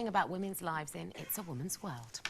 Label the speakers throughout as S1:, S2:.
S1: saying about women's lives in It's a Woman's World.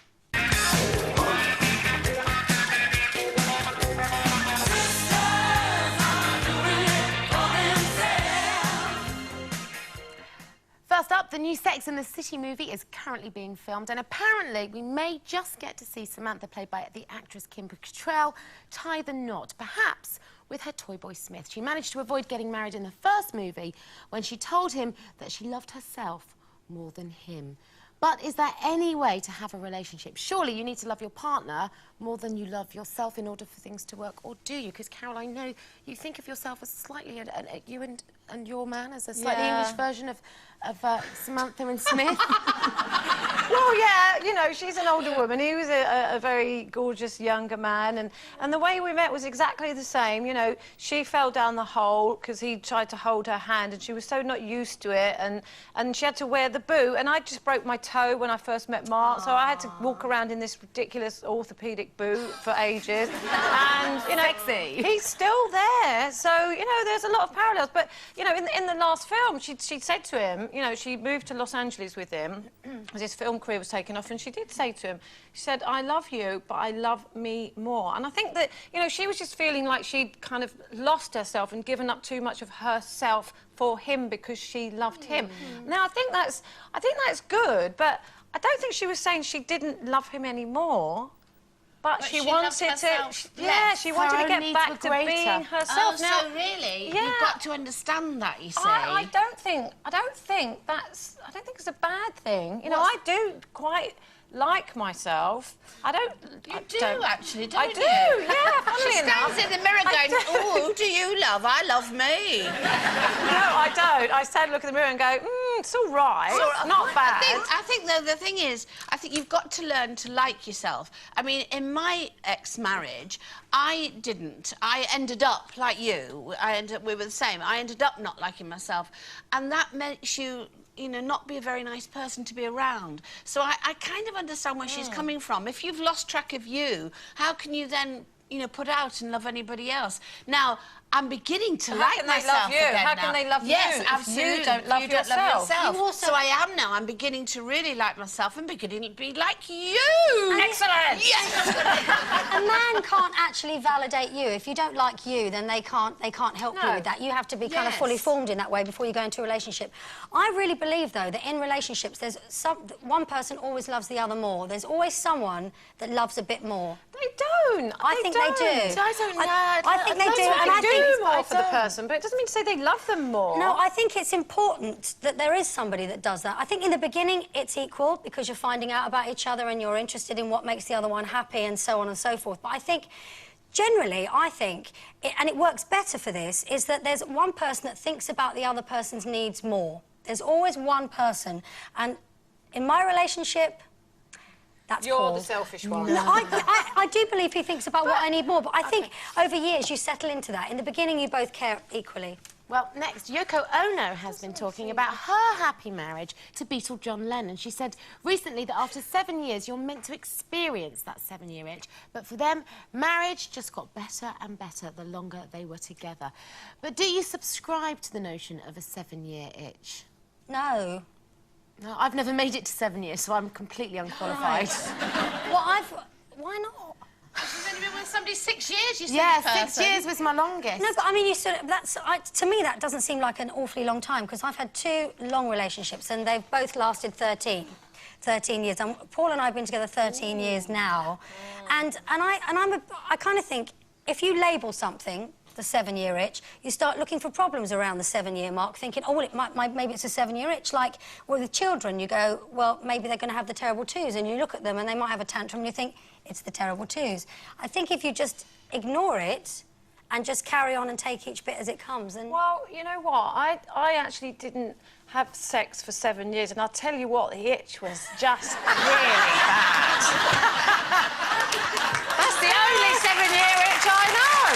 S1: First up, the new Sex and the City movie is currently being filmed, and apparently we may just get to see Samantha, played by the actress Kim Cattrall, tie the knot, perhaps with her toy boy Smith. She managed to avoid getting married in the first movie when she told him that she loved herself more than him. But is there any way to have a relationship? Surely you need to love your partner more than you love yourself in order for things to work, or do you? Because, Carol, I know you think of yourself as slightly, you and your man as a slightly English version of Samantha and Smith.
S2: Well, yeah, you know, she's an older woman. He was a very gorgeous younger man, and the way we met was exactly the same. You know, she fell down the hole because he tried to hold her hand, and she was so not used to it, and she had to wear the boot, and I just broke my toe when I first met Mark, so I had to walk around in this ridiculous orthopaedic boot for ages. And, you know,
S1: sexy.
S2: He's still there, so, you know, there's a lot of parallels. But, you know, in the last film, she said to him, you know, she moved to Los Angeles with him as his film career was taking off, and she did say to him, she said, I love you, but I love me more. And I think that, you know, she was just feeling like she'd kind of lost herself and given up too much of herself for him because she loved him. Now, I think that's good, but I don't think she was saying she didn't love him anymore. But she wanted to... she wanted to get back to being herself.
S3: Oh,
S2: now,
S3: so really?
S2: Yeah.
S3: You've got to understand that, you say?
S2: I don't think it's a bad thing. You know, I do quite like myself. I don't...
S3: You do, actually, don't you?
S2: I do, yeah, funnily
S3: She
S2: enough.
S3: stands in the mirror going, oh, who do you love? I love me.
S2: No, I don't. I stand, look in the mirror and go, it's all right. It's not bad.
S3: I think, though, the thing is, I think you've got to learn to like yourself. I mean, in my ex-marriage, I didn't. I ended up like you. We were the same. I ended up not liking myself. And that makes you, you know, not be a very nice person to be around. So I kind of understand where she's coming from. If you've lost track of you, how can you then, you know, put out and love anybody else? Now, I'm beginning to like myself again.
S2: How can they love you?
S3: Yes, absolutely.
S2: You don't love yourself.
S3: You also... So I am now. I'm beginning to really like myself and beginning to be like you.
S2: Excellent.
S3: Yes.
S4: A man can't actually validate you. If you don't like you, then they can't help you with that. You have to be kind of fully formed in that way before you go into a relationship. I really believe, though, that in relationships, there's one person always loves the other more. There's always someone that loves a bit more.
S2: They don't.
S4: I think they do.
S1: I don't know.
S4: I think they do, and I think
S2: more for the person, but it doesn't mean to say they love them more.
S4: No, I think it's important that there is somebody that does that. I think in the beginning it's equal because you're finding out about each other and you're interested in what makes the other one happy and so on and so forth. But I think, generally, and it works better for this, is that there's one person that thinks about the other person's needs more. There's always one person. And in my relationship...
S2: You're the selfish one.
S4: No, I do believe he thinks about what I need more, but I think over years you settle into that. In the beginning, you both care equally.
S1: Well, next, Yoko Ono has been talking about her happy marriage to Beatle John Lennon. She said recently that after 7 years, you're meant to experience that 7-year itch. But for them, marriage just got better and better the longer they were together. But do you subscribe to the notion of a 7-year itch?
S4: No.
S1: No, I've never made it to 7 years, so I'm completely unqualified.
S4: Well, why not?
S3: You've only been with somebody 6 years, you said.
S1: Yeah, 6 years was my longest.
S4: No, but I mean, to me, that doesn't seem like an awfully long time, because I've had 2 long relationships, and they've both lasted 13 years. And Paul and I have been together 13 years now. And I kind of think, if you label something the 7-year itch, you start looking for problems around the 7-year mark, thinking, oh, well, maybe it's a 7-year itch. Like, with children, you go, well, maybe they're going to have the terrible twos, and you look at them and they might have a tantrum and you think, it's the terrible twos. I think if you just ignore it and just carry on and take each bit as it comes, and...
S2: Well, you know what? I actually didn't have sex for 7 years, and I'll tell you what, the itch was just really bad. That's the only 7-year itch I know.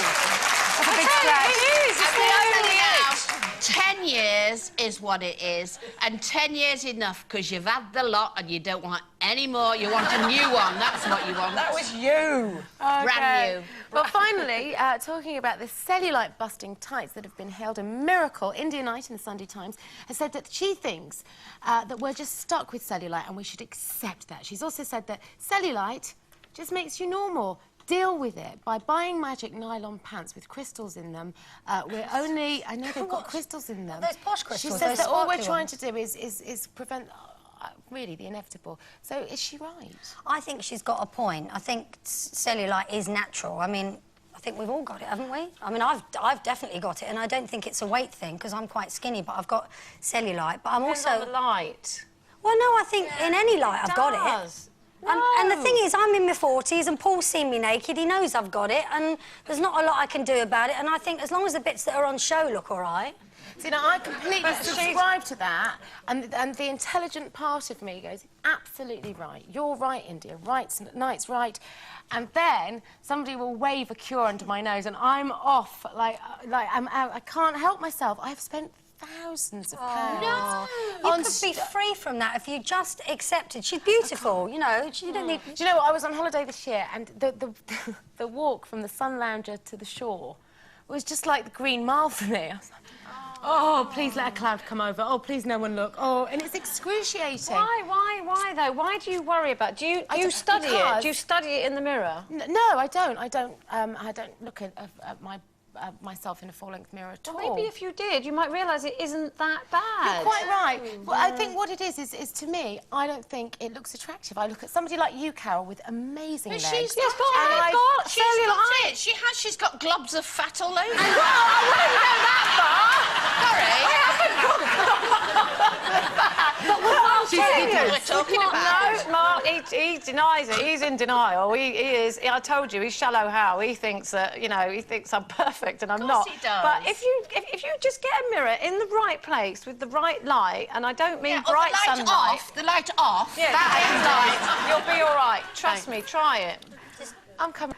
S1: That's a big stretch.
S3: It is. It's the only itch. 10 years years is what it is, and 10 years enough because you've had the lot and you don't want any more. You want a new one. That's what you want.
S2: That was you.
S3: Brand new.
S1: Well, finally, talking about the cellulite busting tights that have been hailed a miracle, India Knight in the Sunday Times has said that she thinks that we're just stuck with cellulite and we should accept that. She's also said that cellulite just makes you normal. Deal with it by buying magic nylon pants with crystals in them. We're only... I know they've got crystals in them.
S4: There's posh crystals.
S1: She says that all we're trying to do is prevent... really, the inevitable. So, is she right?
S4: I think she's got a point. I think cellulite is natural. I mean, I think we've all got it, haven't we? I mean, I've definitely got it, and I don't think it's a weight thing, because I'm quite skinny, but I've got cellulite. But I'm also...
S2: the light.
S4: Well, no, I think in any light I've got it. And the thing is, I'm in my 40s, and Paul's seen me naked. He knows I've got it, and there's not a lot I can do about it. And I think as long as the bits that are on show look all right...
S1: See, now, I completely subscribe to that, and the intelligent part of me goes, absolutely right. You're right, India. Knight's right. And then somebody will wave a cure under my nose, and I'm off. I can't help myself. I've spent thousands of pounds.
S4: No! You could be free from that if you just accepted. She's beautiful, you know. You don't need...
S1: Do you know what? I was on holiday this year, and the walk from the Sun Lounger to the shore was just like the Green Mile for me. I was like, oh, please let a cloud come over. Oh, please no one look. Oh, and it's excruciating.
S2: Why though? Why do you worry about? Do you study it? Do you study it in the mirror?
S1: No, I don't. I don't look at myself in a full-length mirror at all.
S2: Maybe if you did, you might realise it isn't that bad.
S1: You're quite right. Well, I think what it is to me, I don't think it looks attractive. I look at somebody like you, Carol, with amazing legs.
S3: She's
S2: got
S3: it. She's got globs of fat all over.
S2: I wouldn't go that far.
S3: We're talking about.
S2: No, Mark, he denies it. He's in denial. He is. I told you, he's shallow how. He thinks that, you know, he thinks I'm perfect and I'm not.
S3: He does.
S2: But if you just get a mirror in the right place with the right light, and I don't mean bright sunlight.
S3: The light off.
S2: Yeah, that light. You'll be all right. Trust me. Try it.
S1: I'm coming.